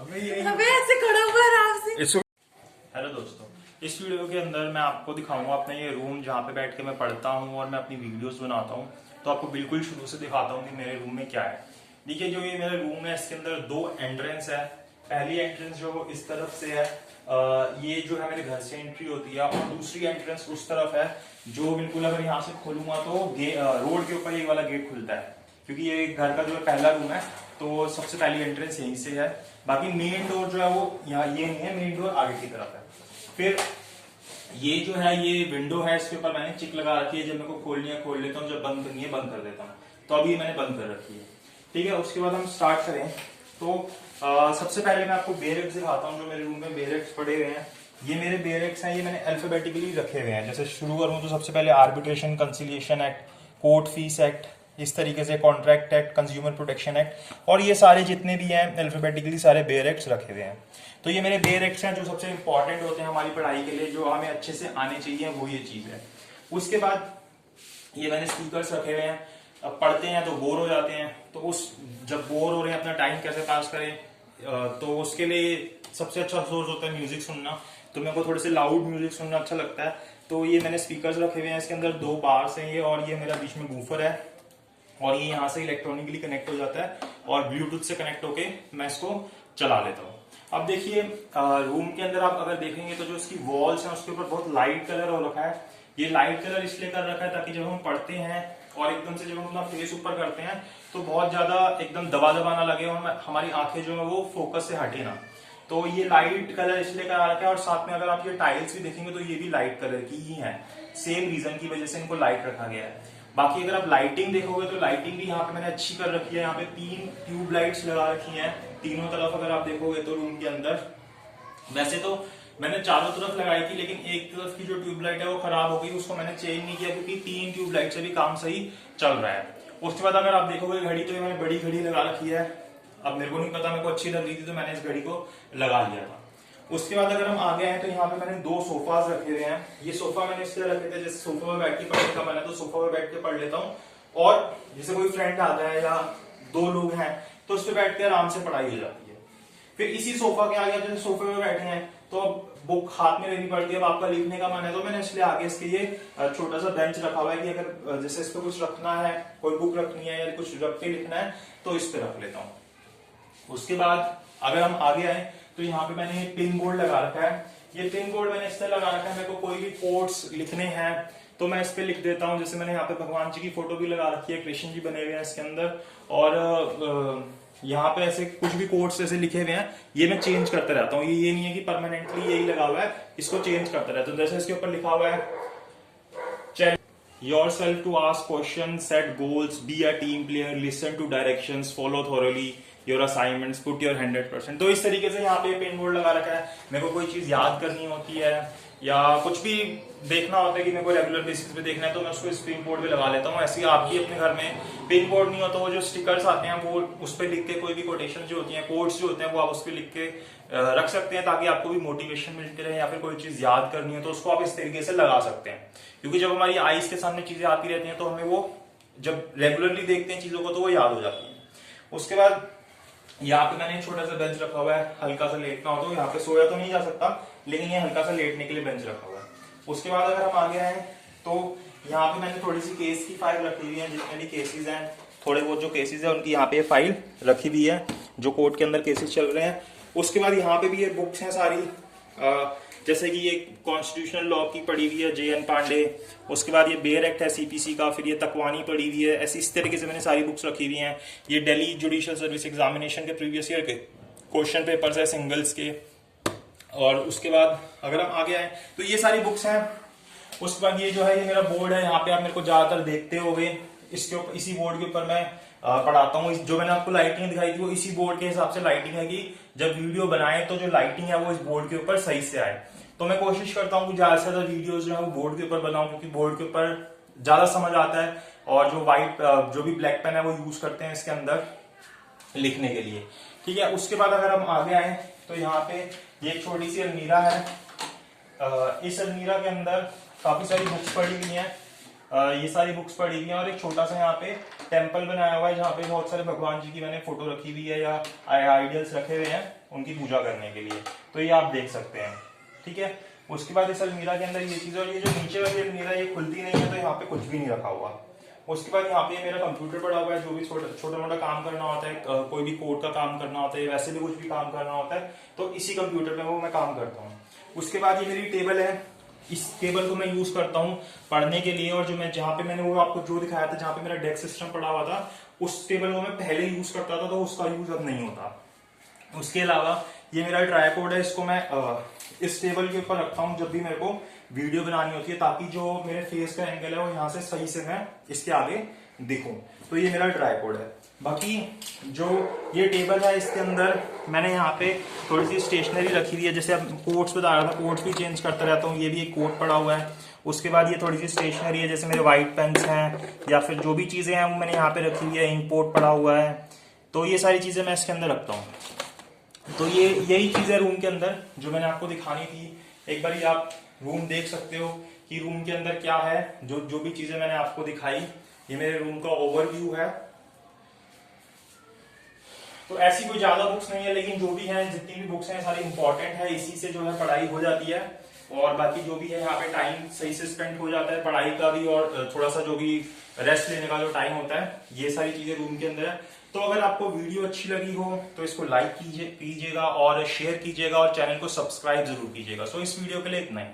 अबे ऐसे खड़ा हुआ आराम से। हेलो दोस्तों, इस वीडियो के अंदर मैं आपको दिखाऊंगा अपना ये रूम जहाँ पे बैठ के मैं पढ़ता हूँ और मैं अपनी वीडियोस बनाता हूँ। तो आपको बिल्कुल शुरू से दिखाता हूँ कि मेरे रूम में क्या है। देखिए, जो ये मेरा रूम है इसके अंदर दो एंट्रेंस है। पहली एंट्रेंस जो इस तरफ से है, ये जो है मेरे घर से एंट्री होती है, और दूसरी एंट्रेंस उस तरफ है जो बिल्कुल अगर यहाँ से खोलूंगा तो रोड के ऊपर ये वाला गेट खुलता है, क्योंकि ये घर का जो है पहला रूम है तो सबसे पहली एंट्रेंस यहीं से है। बाकी मेन डोर जो है वो यहाँ ये नहीं है, मेन डोर आगे की तरफ है। फिर ये जो है ये विंडो है, इसके ऊपर मैंने चिक लगा रखी है। जब मेरे को खोलनी है खोल लेता हूँ, जब बंद करनी है बंद कर देता हूँ। तो अभी मैंने बंद कर रखी है। ठीक है, उसके बाद हम स्टार्ट करें तो सबसे पहले मैं आपको बेरेक्स दिखाता हूँ। जो मेरे रूम में बेरेक्स पड़े हुए हैं, ये मेरे बेरेक्स हैं। ये मैंने अल्फाबेटिकली रखे हुए हैं। जैसे शुरू करूँ तो सबसे पहले arbitration conciliation act, court fees act, इस तरीके से contract act, consumer protection act, और ये सारे जितने भी हैं अल्फाबेटिकली सारे बेरेक्स रखे हुए हैं। तो ये मेरे बेरेक्स हैं जो सबसे इंपॉर्टेंट होते हैं हमारी पढ़ाई के लिए, जो हमें अच्छे से आने चाहिए, वो ये चीज है। उसके बाद ये मैंने स्पीकर्स रखे हुए हैं। अब पढ़ते हैं तो बोर हो जाते हैं, तो उस जब बोर हो रहे हैं अपना टाइम कैसे पास करें, तो उसके लिए सबसे अच्छा सोर्स होता है म्यूजिक सुनना। तो मेरे को थोड़े से लाउड म्यूजिक सुनना अच्छा लगता है। तो ये मैंने स्पीकर्स रखे हुए हैं, इसके अंदर दो बार्स हैं ये, और ये मेरा बीच में बूफर है, और ये यहाँ से इलेक्ट्रॉनिकली कनेक्ट हो जाता है और ब्लूटूथ से कनेक्ट होके मैं इसको चला लेता हूँ। अब देखिए, रूम के अंदर आप अगर देखेंगे तो जो इसकी वॉल्स हैं उसके ऊपर बहुत लाइट कलर हो रखा है। ये लाइट कलर इसलिए कर रखा है ताकि जब हम पढ़ते हैं और एकदम से जब हम अपना फेस ऊपर करते हैं तो बहुत ज्यादा एकदम दबा दबा ना लगे और हमारी आंखें जो है वो फोकस से हटे ना। तो ये लाइट कलर इसलिए करा रखा है। और साथ में अगर आप ये टाइल्स भी देखेंगे तो ये भी लाइट कलर की ही है। सेम रीजन की वजह से इनको लाइट रखा गया है। बाकी अगर आप लाइटिंग देखोगे तो लाइटिंग भी यहाँ पे मैंने अच्छी कर रखी है। यहाँ पे 3 ट्यूब लाइट्स लगा रखी हैं तीनों तरफ। अगर आप देखोगे तो रूम के अंदर, वैसे तो मैंने चारों तरफ लगाई थी, लेकिन एक तरफ की जो ट्यूबलाइट है वो खराब हो गई, उसको मैंने चेंज नहीं किया क्योंकि 3 ट्यूबलाइट से भी काम सही चल रहा है। उसके बाद अगर आप देखोगे घड़ी, तो ये मैंने बड़ी घड़ी लगा रखी है। अब मेरे को नहीं पता, मेरे को अच्छी लग रही थी तो मैंने इस घड़ी को लगा लिया था। उसके बाद अगर हम आगे आए तो यहाँ पे मैंने 2 सोफाज रखे हुए हैं। ये सोफा मैंने इसलिए रखे थे, जैसे सोफा में बैठ के पढ़ने का मन है तो सोफा में बैठ के पढ़ लेता हूँ, और जैसे कोई फ्रेंड आता है या 2 लोग हैं तो उस पर बैठ के आराम से पढ़ाई हो जाती है। फिर इसी सोफा के आगे जैसे सोफे में बैठे हैं तो अब बुक हाथ में लेनी पड़ती है। अब आपका लिखने का मन है तो मैंने इसलिए आगे इसके ये छोटा सा बेंच रखा हुआ है कि अगर जैसे इस पे कुछ रखना है, कोई बुक रखनी है या कुछ रख के लिखना है तो इस पे रख लेता हूँ। उसके बाद अगर हम आगे आए तो यहाँ पे मैंने पिन बोर्ड लगा रखा है। ये पिन बोर्ड मैंने इसलिए लगा रखा है, मेरे को कोई भी कोट्स लिखने हैं तो मैं इस पे लिख देता हूँ। जैसे मैंने यहाँ पे भगवान जी की फोटो भी लगा रखी है, कृष्ण जी बने हुए हैं इसके अंदर, और यहाँ पे ऐसे कुछ भी कोट्स ऐसे लिखे हुए हैं, ये मैं चेंज करते रहता हूँ। ये नहीं है कि परमानेंटली यही लगा हुआ है, इसको चेंज करते रहता हूँ। जैसे इसके ऊपर लिखा हुआ है, yourself to ask questions, set goals, be a team player, listen to directions, follow thoroughly your assignments, put your 100%। तो इस तरीके से यहाँ पे पेन बोर्ड लगा रखा है। मेरे को कोई चीज याद करनी होती है या कुछ भी देखना होता है कि मेरे को रेगुलर बेसिस पे देखना है तो मैं उसको इस पिन बोर्ड पे लगा लेता हूँ। ऐसे ही आप भी अपने घर में पिन बोर्ड नहीं होता, वो जो स्टिकर्स आते हैं वो उस पर लिख के कोई भी कोटेशन जो होती है, कोड्स जो होते हैं, वो आप उस पर लिख के रख सकते हैं ताकि आपको भी मोटिवेशन मिलती रहे, या फिर कोई चीज याद करनी है तो उसको आप इस तरीके से लगा सकते हैं। क्योंकि जब हमारी आईज के सामने चीजें आती रहती हैं तो हमें वो जब रेगुलरली देखते हैं चीजों को तो वो याद हो जाती है। उसके बाद यहाँ पे मैंने छोटा सा बेंच रखा हुआ है, हल्का सा लेटना हो तो यहाँ पे सोया तो नहीं जा सकता, लेकिन ये हल्का सा लेटने के लिए बेंच रखा हुआ है। उसके बाद अगर हम आगे आए तो यहाँ पे मैंने थोड़ी सी केस की फाइल रखी हुई है। जितने भी केसेस हैं, थोड़े बहुत जो केसेस है उनकी यहाँ पे फाइल रखी हुई है, जो कोर्ट के अंदर केसेस चल रहे हैं। उसके बाद यहाँ पे भी ये बुक्स हैं सारी, जैसे कि ये कॉन्स्टिट्यूशनल लॉ की पड़ी हुई है, JN पांडे। उसके बाद ये बेयर एक्ट है CPC का, फिर ये तकवानी पड़ी हुई है। ऐसी इस तरीके से मैंने सारी बुक्स रखी हुई हैं। ये दिल्ली जुडिशियल सर्विस एग्जामिनेशन के प्रीवियस ईयर के क्वेश्चन पेपर्स है सिंगल्स के। और उसके बाद अगर हम आगे आए तो ये सारी बुक्स हैं। उसके बाद ये जो है ये मेरा बोर्ड है, यहाँ पे आप मेरे को ज्यादातर देखते होंगे। इसके ऊपर, इसी बोर्ड के ऊपर मैं पढ़ाता हूँ। जो मैंने आपको लाइटिंग दिखाई थी वो इसी बोर्ड के हिसाब से लाइटिंग है कि जब वीडियो बनाए तो जो लाइटिंग है वो इस बोर्ड के ऊपर सही से आए। तो मैं कोशिश करता हूँ कि ज्यादा से ज्यादा वीडियोस जो है वो बोर्ड के ऊपर बनाऊं, क्योंकि बोर्ड के ऊपर ज्यादा समझ आता है। और जो व्हाइट जो भी ब्लैक पेन है वो यूज करते हैं इसके अंदर लिखने के लिए। ठीक है, उसके बाद अगर हम आगे आए तो यहाँ पे ये एक छोटी सी अलमीरा है। इस अलमीरा के अंदर काफी सारी बुक्स पड़ी हुई हैं। ये सारी बुक्स पड़ी हुई हैं और एक छोटा सा यहाँ पे टेम्पल बनाया हुआ है जहाँ पे बहुत सारे भगवान जी की मैंने फोटो रखी हुई है या आइडियल्स रखे हुए हैं उनकी पूजा करने के लिए, तो ये आप देख सकते हैं। ठीक है, उसके बाद इस अलमीरा के अंदर ये चीज, और ये जो नीचे वाली अलमीरा ये खुलती नहीं है तो यहाँ पे कुछ भी नहीं रखा हुआ। उसके बाद यहाँ पे मेरा कंप्यूटर पड़ा हुआ है, जो भी छोटा मोटा काम करना होता है, कोई भी कोड का काम करना होता है, वैसे भी कुछ भी काम करना होता है तो इसी कंप्यूटर पे वो मैं काम करता हूँ। उसके बाद ये मेरी टेबल है, इस टेबल को मैं यूज करता हूँ पढ़ने के लिए, और जो मैं जहाँ पे मैंने वो आपको जो दिखाया था जहाँ पे मेरा डेस्क सिस्टम पड़ा हुआ था उस टेबल को मैं पहले यूज करता था तो उसका यूज अब नहीं होता। उसके अलावा ये मेरा ट्राइपॉड है, इसको मैं इस टेबल के ऊपर रखता हूँ जब भी मेरे को वीडियो बनानी होती है, ताकि जो मेरे फेस का एंगल है वो यहाँ से सही से मैं इसके आगे दिखूं। तो ये मेरा ट्राइपॉड है। बाकी जो ये टेबल है इसके अंदर मैंने यहाँ पे थोड़ी सी स्टेशनरी रखी हुई है, जैसे अब कोट्स बता रहा था, कोट्स भी चेंज करता रहता हूँ, ये भी एक कोट पड़ा हुआ है। उसके बाद ये थोड़ी सी स्टेशनरी है, जैसे मेरे व्हाइट पेन्स हैं या फिर जो भी चीजें हैं वो मैंने यहाँ पे रखी हुई है, इंक पड़ा हुआ है, तो ये सारी चीजें मैं इसके अंदर रखता हूँ। तो ये यही चीज है रूम के अंदर जो मैंने आपको दिखानी थी। एक बार आप रूम देख सकते हो कि रूम के अंदर क्या है, जो भी चीजें मैंने आपको दिखाई, ये मेरे रूम का ओवरव्यू है। तो ऐसी कोई ज्यादा बुक्स नहीं है, लेकिन जो भी है, जितनी भी बुक्स हैं सारी इंपॉर्टेंट है, इसी से जो है पढ़ाई हो जाती है। और बाकी जो भी है यहाँ पे टाइम सही से स्पेंड हो जाता है पढ़ाई का भी, और थोड़ा सा जो भी रेस्ट लेने का जो टाइम होता है, ये सारी चीजें रूम के अंदर है। तो अगर आपको वीडियो अच्छी लगी हो तो इसको लाइक कीजिएगा और शेयर कीजिएगा और चैनल को सब्सक्राइब जरूर कीजिएगा। सो इस वीडियो के लिए इतना ही।